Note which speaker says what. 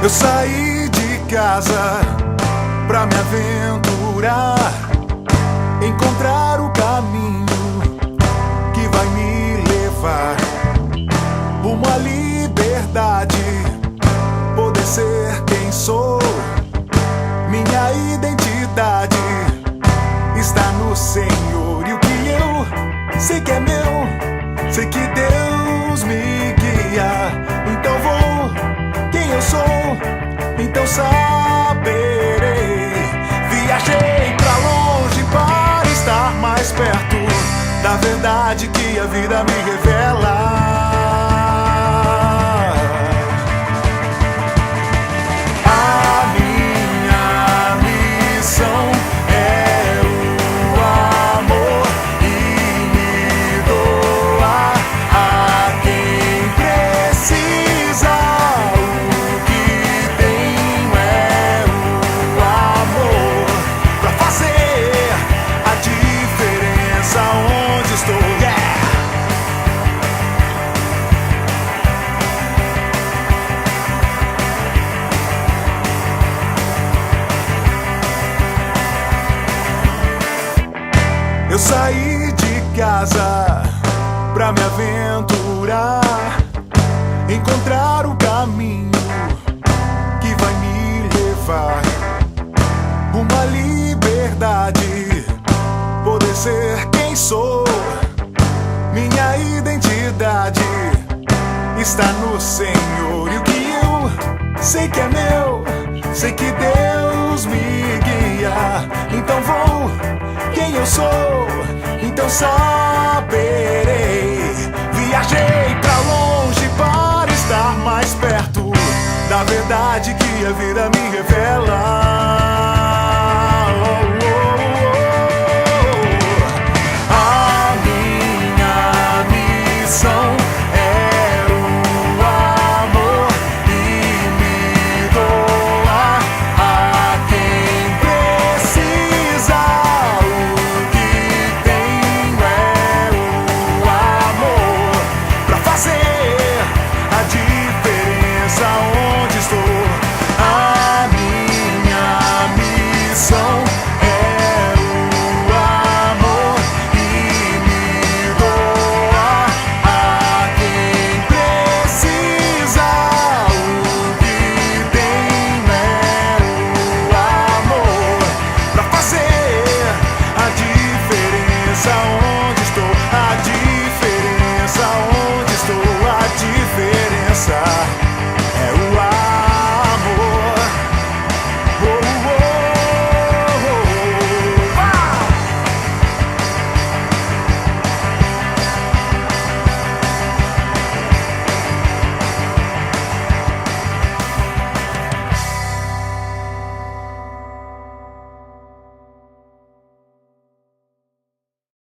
Speaker 1: Eu saí de casa pra me aventurar, encontrar o caminho que vai me levar rumo à liberdade, poder ser quem sou. Minha identidade está no Senhor, e o que eu sei que é meu, sei que Deus me guia. Então vou quem eu sou, então saberei. Viajei pra longe para estar mais perto da verdade que a vida me revela. Eu saí de casa pra me aventurar, encontrar o caminho que vai me levar rumo à liberdade, poder ser quem sou. Minha identidade está no Senhor, e o que eu sei que é meu, sei que Deus me guia. Então vou quem eu sou, então saberei. Viajei pra longe para estar mais perto da verdade que a vida me revela.